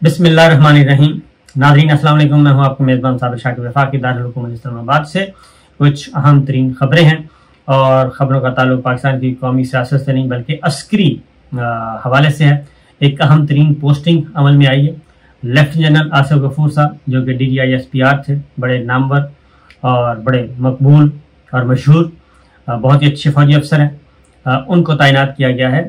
بسم اللہ الرحمن الرحیم۔ ناظرین السلام علیکم، میں ہوں آپ کا میزبان صابر شاکر وفاقی دارالحکومت اسلام آباد سے۔ کچھ اہم ترین خبریں ہیں اور خبروں کا تعلق پاکستان کی قومی سیاست سے نہیں بلکہ عسکری حوالے سے ہے۔ ایک اہم ترین پوسٹنگ عمل میں آئی ہے۔ لیفٹیننٹ جنرل آصف غفور صاحب جو کہ DGI-SPR تھے، بڑے نامور اور بڑے مقبول اور مشہور بہت ہی اچھے فوجی افسر ہیں، ان کو تعینات کیا گیا ہے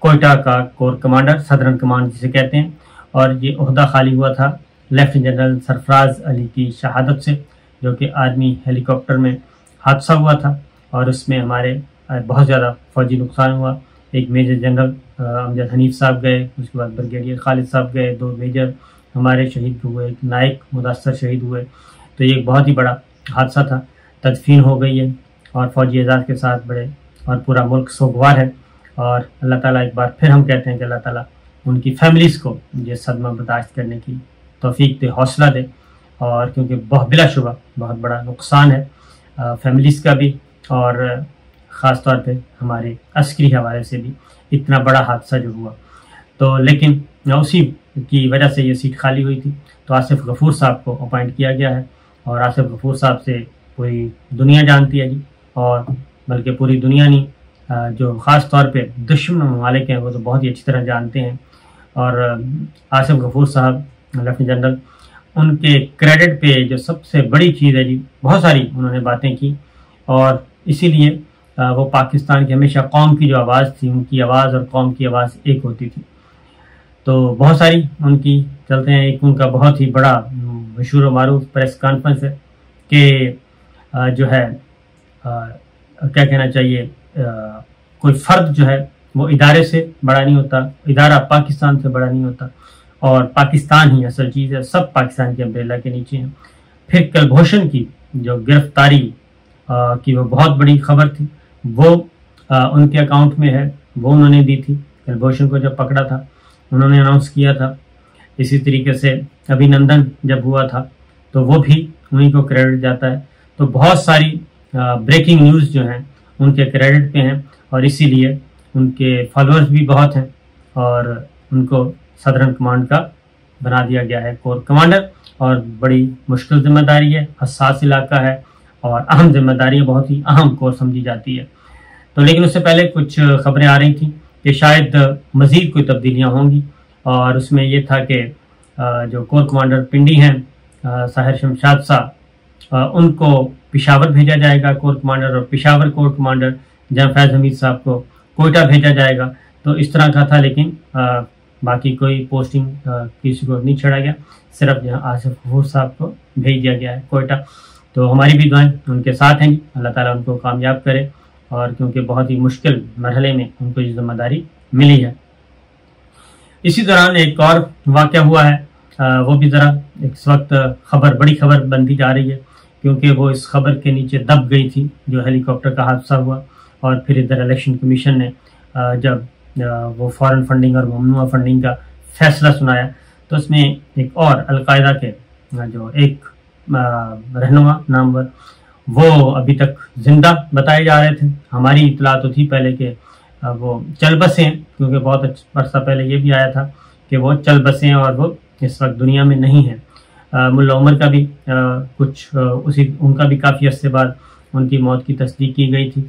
کوئٹہ کا کور کمانڈر، سدرن کمانڈ جسے کہتے ہیں۔ اور یہ عہدہ خالی ہوا تھا لیفٹیننٹ جنرل سرفراز علی کی شہادت سے، جو کہ آرمی ہیلی کاپٹر میں حادثہ ہوا تھا اور اس میں ہمارے بہت زیادہ فوجی نقصان ہوا۔ ایک میجر جنرل امجد حنیف صاحب گئے، اس کے بعد بریگیڈیئر خالد صاحب گئے، 2 میجر ہمارے شہید ہوئے، ایک نائک مدثر شہید ہوئے۔ تو یہ ایک بہت ہی بڑا حادثہ تھا۔ تدفین ہو گئی ہے اور فوجی اعزاز کے ساتھ بڑے اور پورا ملک سوگوار ہے۔ اور اللہ تعالیٰ ایک بار پھر ہم کہتے ہیں کہ اللہ تعالیٰ ان کی فیملیز کو یہ صدمہ برداشت کرنے کی توفیق دے، حوصلہ دے، اور کیونکہ بلا شبہ بہت بڑا نقصان ہے فیملیز کا بھی، اور خاص طور پہ ہمارے عسکری حوالے سے بھی اتنا بڑا حادثہ جو ہوا۔ تو لیکن اسی کی وجہ سے یہ سیٹ خالی ہوئی تھی، تو آصف غفور صاحب کو اپوائنٹ کیا گیا ہے۔ اور آصف غفور صاحب سے پوری دنیا جانتی ہے جی، اور بلکہ پوری دنیا نہیں، جو خاص طور پہ دشمن ممالک ہیں وہ تو بہت ہی اچھی طرح جانتے ہیں۔ اور آصف غفور صاحب لیفٹیننٹ جنرل، ان کے کریڈٹ پہ جو سب سے بڑی چیز ہے جی، بہت ساری انہوں نے باتیں کی، اور اسی لیے وہ پاکستان کی ہمیشہ قوم کی جو آواز تھی، ان کی آواز اور قوم کی آواز ایک ہوتی تھی۔ تو بہت ساری ان کی چلتے ہیں۔ ایک ان کا بہت ہی بڑا مشہور و معروف پریس کانفرنس ہے کہ جو ہے کیا کہنا چاہیے، کوئی فرد جو ہے وہ ادارے سے بڑا نہیں ہوتا، ادارہ پاکستان سے بڑا نہیں ہوتا، اور پاکستان ہی اصل چیز ہے، سب پاکستان کے امبریلا کے نیچے ہیں۔ پھر کلبھوشن کی جو گرفتاری کی وہ بہت بڑی خبر تھی، وہ ان کے اکاؤنٹ میں ہے، وہ انہوں نے دی تھی۔ کلبھوشن کو جب پکڑا تھا انہوں نے اناؤنس کیا تھا۔ اسی طریقے سے ابھینندن جب ہوا تھا تو وہ بھی انہیں کو کریڈٹ جاتا ہے۔ تو بہت ساری بریکنگ نیوز جو ہیں ان کے کریڈٹ پہ ہیں، اور اسی لیے ان کے فالوورز بھی بہت ہیں، اور ان کو سدرن کمانڈ کا بنا دیا گیا ہے کور کمانڈر۔ اور بڑی مشکل ذمہ داری ہے، حساس علاقہ ہے، اور اہم ذمہ داری ہے، بہت ہی اہم کور سمجھی جاتی ہے۔ تو لیکن اس سے پہلے کچھ خبریں آ رہی تھیں کہ شاید مزید کوئی تبدیلیاں ہوں گی، اور اس میں یہ تھا کہ جو کور کمانڈر پنڈی ہیں ساحر شمشاد صاحب، ان کو پشاور بھیجا جائے گا کور کمانڈر، اور پشاور کور کمانڈر جناب فیض حمید صاحب کو کوئٹہ بھیجا جائے گا۔ تو اس طرح کا تھا، لیکن باقی کوئی پوسٹنگ کسی کو نہیں چھڑا گیا، صرف جہاں آصف غفور صاحب کو بھیج دیا گیا ہے کوئٹہ۔ تو ہماری بھی دعائیں ان کے ساتھ ہیں، اللہ تعالیٰ ان کو کامیاب کرے، اور کیونکہ بہت ہی مشکل مرحلے میں ان کو یہ ذمہ داری ملی ہے۔ اسی دوران ایک اور واقعہ ہوا ہے، وہ بھی ذرا اس وقت بڑی خبر بنتی جا رہی ہے، کیونکہ وہ اس خبر کے نیچے دب گئی تھی جو ہیلی کاپٹر کا حادثہ ہوا، اور پھر ادھر الیکشن کمیشن نے جب وہ فارن فنڈنگ اور ممنوعہ فنڈنگ کا فیصلہ سنایا، تو اس میں ایک اور القاعدہ کے جو ایک رہنما نامور، وہ ابھی تک زندہ بتائے جا رہے تھے۔ ہماری اطلاع تو تھی پہلے کہ وہ چل بسے ہیں، کیونکہ بہت عرصہ پہلے یہ بھی آیا تھا کہ وہ چل بسے ہیں اور وہ اس وقت دنیا میں نہیں ہیں۔ ملا عمر کا بھی ان کا بھی کافی عرصے بعد ان کی موت کی تصدیق کی گئی تھی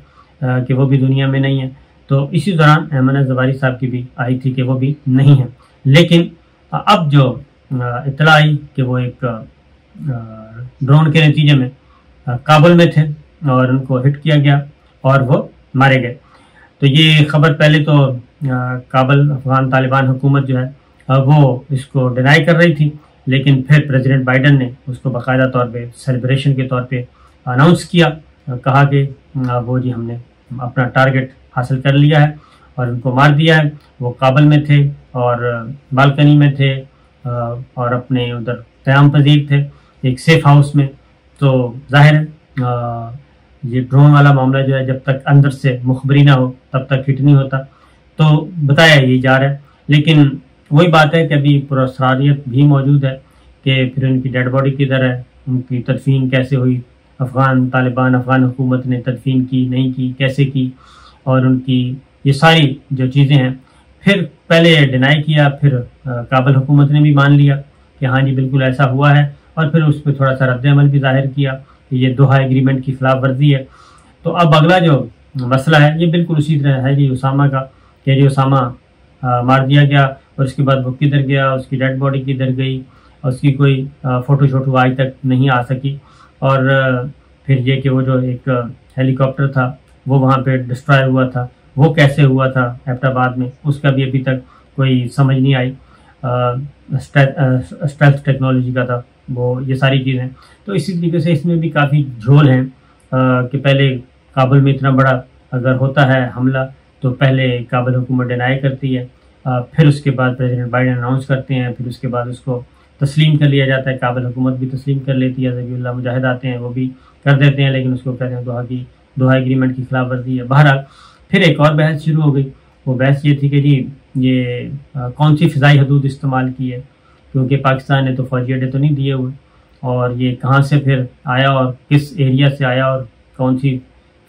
کہ وہ بھی دنیا میں نہیں ہیں۔ تو اسی دوران ایمن الزواری صاحب کی بھی آئی تھی کہ وہ بھی نہیں ہیں، لیکن اب جو اطلاع آئی کہ وہ ایک ڈرون کے نتیجے میں کابل میں تھے اور ان کو ہٹ کیا گیا اور وہ مارے گئے۔ تو یہ خبر پہلے تو کابل افغان طالبان حکومت جو ہے وہ اس کو ڈینائی کر رہی تھی، لیکن پھر پریزیڈنٹ بائیڈن نے اس کو باقاعدہ طور پہ سیلیبریشن کے طور پہ اناؤنس کیا، کہا کہ وہ جی ہم نے اپنا ٹارگٹ حاصل کر لیا ہے اور ان کو مار دیا ہے۔ وہ کابل میں تھے اور بالکنی میں تھے اور اپنے ادھر قیام پذیر تھے ایک سیف ہاؤس میں۔ تو ظاہر ہے یہ ڈرون والا معاملہ جو ہے جب تک اندر سے مخبری نہ ہو تب تک ہٹ نہیں ہوتا، تو بتایا یہ جا رہا ہے۔ لیکن وہی بات ہے کہ ابھی پراسراریت بھی موجود ہے کہ پھر ان کی ڈیڈ باڈی کدھر ہے، ان کی تدفین کیسے ہوئی، افغان طالبان افغان حکومت نے تدفین کی نہیں کی، کیسے کی، اور ان کی یہ ساری جو چیزیں ہیں پھر پہلے ڈینائی کیا، پھر کابل حکومت نے بھی مان لیا کہ ہاں جی بالکل ایسا ہوا ہے، اور پھر اس پہ تھوڑا سا رد عمل بھی ظاہر کیا کہ یہ دوحہ ایگریمنٹ کی خلاف ورزی ہے۔ تو اب اگلا جو مسئلہ ہے یہ بالکل اسی طرح ہے جی اسامہ کا، کہ جی اسامہ مار دیا گیا، اور اس کے بعد وہ کدھر گیا، اس کی ڈیڈ باڈی کدھر گئی، اور اس کی کوئی فوٹو شوٹو آج تک نہیں آ سکی، اور پھر یہ کہ وہ جو ایک ہیلی کاپٹر تھا وہ وہاں پہ ڈسٹرائے ہوا تھا، وہ کیسے ہوا تھا ایبٹ آباد میں، اس کا بھی ابھی تک کوئی سمجھ نہیں آئی، اسٹیلتھ ٹیکنالوجی کا تھا وہ، یہ ساری چیزیں۔ تو اسی طریقے سے اس میں بھی کافی جھول ہیں کہ پہلے کابل میں اتنا بڑا اگر ہوتا ہے حملہ تو پہلے کابل حکومت ڈینائی کرتی ہے، پھر اس کے بعد پریزیڈنٹ بائیڈن اناؤنس کرتے ہیں، پھر اس کے بعد اس کو تسلیم کر لیا جاتا ہے، کابل حکومت بھی تسلیم کر لیتی ہے، ذبیح اللہ مجاہد آتے ہیں وہ بھی کر دیتے ہیں، لیکن اس کو کہتے ہیں دوحہ ایگریمنٹ کی خلاف ورزی ہے۔ بہرحال پھر ایک اور بحث شروع ہو گئی، وہ بحث یہ تھی کہ جی یہ کون سی فضائی حدود استعمال کی ہے، کیونکہ پاکستان نے تو فوجی اڈے تو نہیں دیے ہوئے، اور یہ کہاں سے پھر آیا اور کس ایریا سے آیا اور کون سی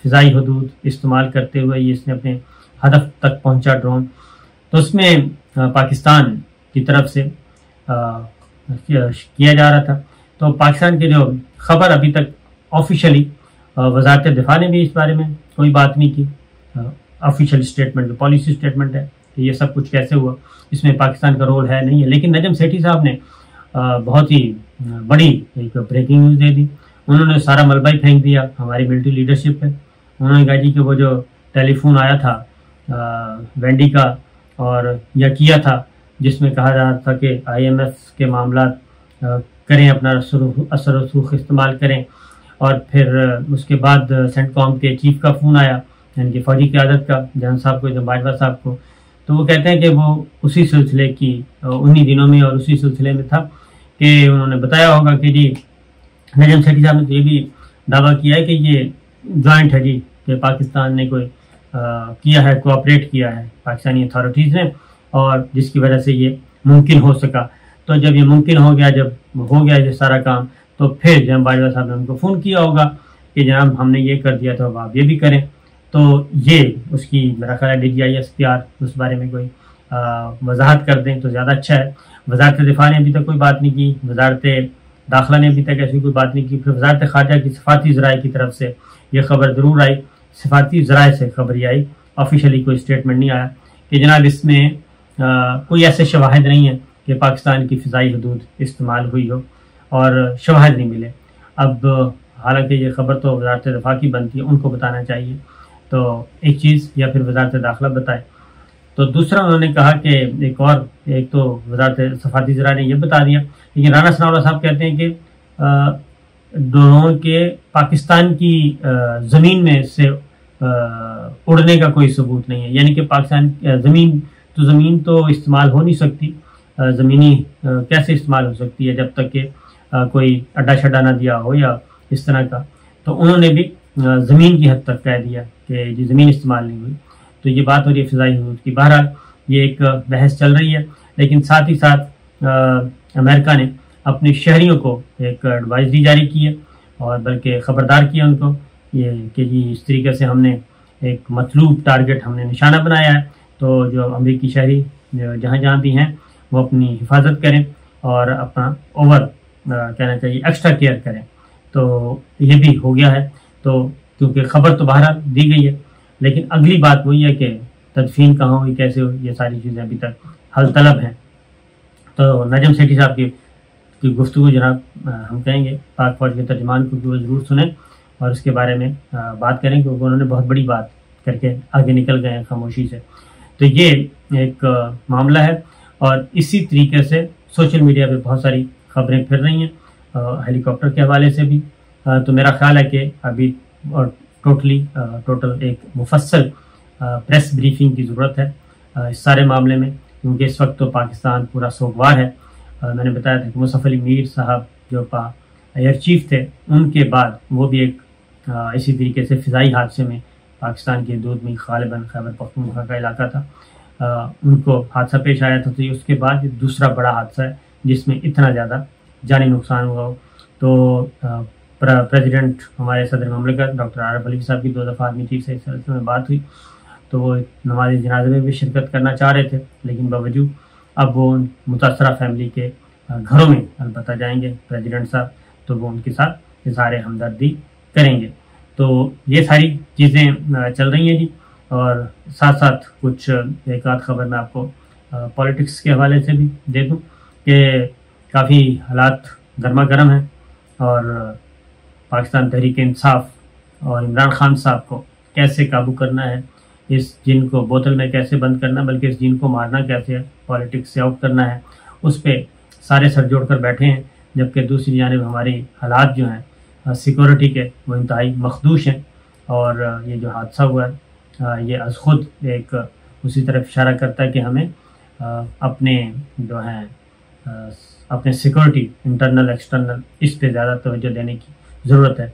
فضائی حدود استعمال کرتے ہوئے یہ اس نے اپنے ہدف تک پہنچا ڈرون۔ تو اس میں پاکستان کی طرف سے کیا جا رہا تھا، تو پاکستان کے جو خبر ابھی تک آفیشلی وزارت دفاع نے بھی اس بارے میں کوئی بات نہیں کی، آفیشیل اسٹیٹمنٹ پالیسی اسٹیٹمنٹ ہے کہ یہ سب کچھ کیسے ہوا، اس میں پاکستان کا رول ہے نہیں ہے۔ لیکن نجم سیٹھی صاحب نے بہت ہی بڑی ایک بریکنگ نیوز دے دی، انہوں نے سارا ملبہ ہی پھینک دیا ہماری ملٹری لیڈرشپ پہ۔ انہوں نے کہا جی کہ وہ جو ٹیلی فون آیا تھا وینڈی کا اور یا کیا تھا، جس میں کہا جا رہا تھا کہ آئی ایم ایف کے معاملات کریں، اپنا اثر و رسوخ استعمال کریں، اور پھر اس کے بعد سینٹ کام کے چیف کا فون آیا، یعنی کہ فوجی قیادت کا، جہاں صاحب کو، باجوہ صاحب کو، تو وہ کہتے ہیں کہ وہ اسی سلسلے کی انہی دنوں میں اور اسی سلسلے میں تھا کہ انہوں نے بتایا ہوگا کہ جی نجم سیٹھی صاحب نے تو یہ بھی دعویٰ کیا ہے کہ یہ جوائنٹ ہے جی، کہ پاکستان نے کوئی کیا ہے، کوآپریٹ کیا ہے پاکستانی اتھارٹیز نے، اور جس کی وجہ سے یہ ممکن ہو سکا۔ تو جب یہ ممکن ہو گیا، جب ہو گیا یہ سارا کام، تو پھر جناب باجوہ صاحب نے ان کو فون کیا ہوگا کہ جناب ہم نے یہ کر دیا تو اب آپ یہ بھی کریں۔ تو یہ اس کی میرا خیال ہے D G I S P R اس بارے میں کوئی وضاحت کر دیں تو زیادہ اچھا ہے۔ وزارت دفاع نے ابھی تک کوئی بات نہیں کی، وزارت داخلہ نے ابھی تک ایسی کوئی بات نہیں کی، پھر وزارت خارجہ کی صفاتی ذرائع کی طرف سے یہ خبر ضرور آئی، صفاتی ذرائع سے خبر یہ آئی، آفیشلی کوئی اسٹیٹمنٹ نہیں آیا کہ جناب اس میں کوئی ایسے شواہد نہیں ہیں کہ پاکستان کی فضائی حدود استعمال ہوئی ہو، اور شواہد نہیں ملے۔ اب حالانکہ یہ خبر تو وزارت دفاع کی بنتی ہے، ان کو بتانا چاہیے، تو ایک چیز، یا پھر وزارت داخلہ بتائے۔ تو دوسرا انہوں نے کہا کہ ایک تو وزارت صفاتی ذرائع نے یہ بتا دیا، لیکن رانا ثناءاللہ صاحب کہتے ہیں کہ ڈرون کے پاکستان کی زمین میں سے اڑنے کا کوئی ثبوت نہیں ہے، یعنی کہ پاکستان زمین تو استعمال ہو نہیں سکتی، زمینی کیسے استعمال ہو سکتی ہے جب تک کہ کوئی اڈا شڈا نہ دیا ہو یا اس طرح کا۔ تو انہوں نے بھی زمین کی حد تک کہہ دیا کہ جی زمین استعمال نہیں ہوئی، تو یہ بات ہو رہی ہے فضائی حدود کی۔ بہرحال یہ ایک بحث چل رہی ہے، لیکن ساتھ ہی ساتھ امریکہ نے اپنے شہریوں کو ایک ایڈوائزری جاری کی ہے، اور بلکہ خبردار کیا ان کو یہ کہ جی اس طریقے سے ہم نے ایک مطلوب ٹارگٹ ہم نے نشانہ بنایا ہے، تو جو امریکی شہری جہاں جہاں بھی ہیں وہ اپنی حفاظت کریں اور اپنا کہنا چاہیے ایکسٹرا کیئر کریں۔ تو یہ بھی ہو گیا ہے، تو کیونکہ خبر تو بہرحال دی گئی ہے، لیکن اگلی بات وہی ہے کہ تدفین کہاں ہوئی، کیسے ہوئی، یہ ساری چیزیں ابھی تک حل طلب ہیں۔ تو نجم سیٹھی صاحب کی گفتگو جناب ہم کہیں گے پاک فوج کے ترجمان کو کہ وہ ضرور سنیں اور اس کے بارے میں بات کریں، کیونکہ انہوں نے بہت بڑی بات کر کے آگے نکل گئے ہیں خاموشی سے۔ تو یہ ایک معاملہ ہے، اور اسی طریقے سے سوشل میڈیا پہ بہت ساری خبریں پھر رہی ہیں ہیلی کاپٹر کے حوالے سے بھی۔ تو میرا خیال ہے کہ ابھی ٹوٹل ایک مفصل پریس بریفنگ کی ضرورت ہے اس سارے معاملے میں، کیونکہ اس وقت تو پاکستان پورا سوگوار ہے۔ میں نے بتایا تھا کہ مصطفی علی میر صاحب جو ایئر چیف تھے، ان کے بعد وہ بھی ایک اسی طریقے سے فضائی حادثے میں پاکستان کے دودھ میں غالباً خیبر پختونخوا کا علاقہ تھا، ان کو حادثہ پیش آیا تھا۔ تو اس کے بعد یہ دوسرا بڑا حادثہ ہے جس میں اتنا زیادہ جانی نقصان ہوا ہو۔ تو پریزیڈنٹ ہمارے صدر مملکت ڈاکٹر عارف علوی صاحب کی 2 دفعہ آرمی چیف سے اس سلسلے میں بات ہوئی، تو تو وہ نماز جنازے میں بھی شرکت کرنا چاہ رہے تھے، لیکن باوجود اب وہ متاثرہ فیملی کے گھروں میں البتہ جائیں گے پریزیڈنٹ صاحب، تو وہ ان کے ساتھ اظہار ہمدردی کریں گے۔ تو یہ ساری چیزیں چل رہی ہیں جی، اور ساتھ ساتھ کچھ ایک آدھ خبر میں آپ کو پولیٹکس کے حوالے سے بھی دے دوں کہ کافی حالات گرما گرم ہیں، اور پاکستان تحریک انصاف اور عمران خان صاحب کو کیسے قابو کرنا ہے، اس جن کو بوتل میں کیسے بند کرنا، بلکہ اس جن کو مارنا کیسے ہے، پولیٹکس سے آؤٹ کرنا ہے، اس پہ سارے سر جوڑ کر بیٹھے ہیں، جبکہ دوسری جانب ہماری حالات جو ہیں سیکورٹی کے وہ انتہائی مخدوش ہیں، اور یہ جو حادثہ ہوا ہے یہ از خود ایک اسی طرف اشارہ کرتا ہے کہ ہمیں اپنے جو ہیں اپنے سیکورٹی انٹرنل ایکسٹرنل اس پہ زیادہ توجہ دینے کی ضرورت ہے۔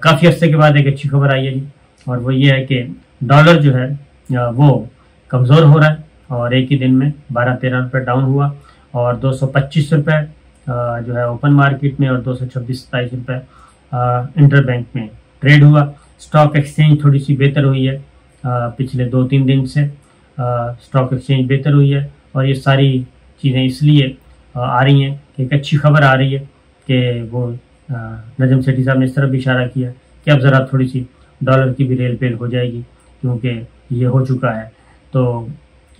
کافی عرصے کے بعد ایک اچھی خبر آئی ہے جی، اور وہ یہ ہے کہ ڈالر جو ہے وہ کمزور ہو رہا ہے، اور ایک ہی دن میں 12-13 روپے ڈاؤن ہوا، اور 225 روپے جو ہے اوپن مارکیٹ میں، اور 226-27 روپے انٹر بینک میں ٹریڈ ہوا۔ اسٹاک ایکسچینج تھوڑی سی بہتر ہوئی ہے، پچھلے 2-3 دن سے اسٹاک ایکسچینج بہتر ہوئی ہے، اور یہ ساری چیزیں اس لیے آ رہی ہیں کہ ایک اچھی خبر آ رہی ہے کہ وہ نجم سیٹھی صاحب نے اس طرح بھی اشارہ کیا کہ اب ذرا تھوڑی سی ڈالر کی بھی ریل پیل ہو جائے گی، کیونکہ یہ ہو چکا ہے۔ تو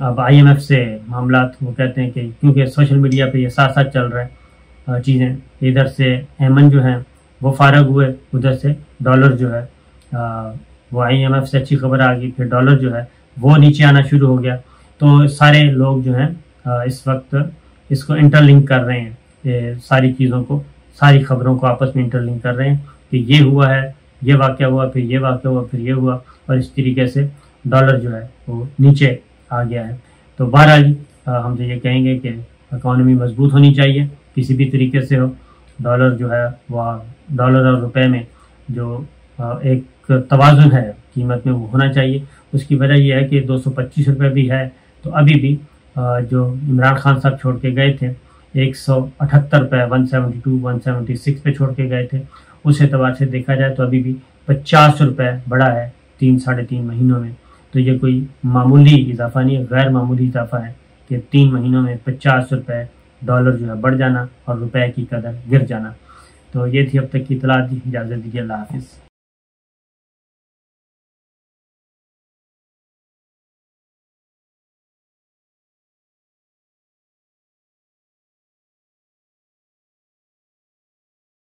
اب IMF سے معاملات وہ کہتے ہیں کہ کیونکہ سوشل میڈیا پہ یہ ساتھ ساتھ چل رہا ہے چیزیں، ادھر سے ایمن جو ہیں وہ فارغ ہوئے، ادھر سے ڈالر جو ہے وہ IMF سے اچھی خبر آ گئی، پھر ڈالر جو ہے وہ نیچے آنا شروع ہو گیا۔ تو سارے لوگ جو ہیں اس وقت اس کو انٹر لنک کر رہے ہیں، ساری چیزوں کو، ساری خبروں کو آپس میں انٹر لنک کر رہے ہیں کہ یہ ہوا ہے، یہ واقعہ ہوا، پھر یہ واقعہ ہوا، پھر یہ ہوا، اور اس طریقے سے ڈالر جو ہے وہ نیچے آ گیا ہے۔ تو بہرحال ہم تو یہ کہیں گے کہ اکانومی مضبوط ہونی چاہیے کسی بھی طریقے سے ہو، ڈالر جو ہے وہ ڈالر اور روپے میں جو ایک توازن ہے قیمت میں وہ ہونا چاہیے۔ اس کی وجہ یہ ہے کہ 225 روپے بھی ہے، تو ابھی بھی جو عمران خان صاحب چھوڑ کے گئے تھے 178 روپے 172-176 پہ چھوڑ کے گئے تھے، اس اعتبار سے دیکھا جائے تو ابھی بھی 50 روپے بڑھا ہے 3-3.5 مہینوں میں۔ تو یہ کوئی معمولی اضافہ نہیں ہے، غیر معمولی اضافہ ہے کہ 3 مہینوں میں 50 روپے ڈالر جو ہے بڑھ جانا اور روپے کی قدر گر جانا۔ تو یہ تھی اب تک کی اطلاعات، اجازت دیجیے، اللہ حافظ۔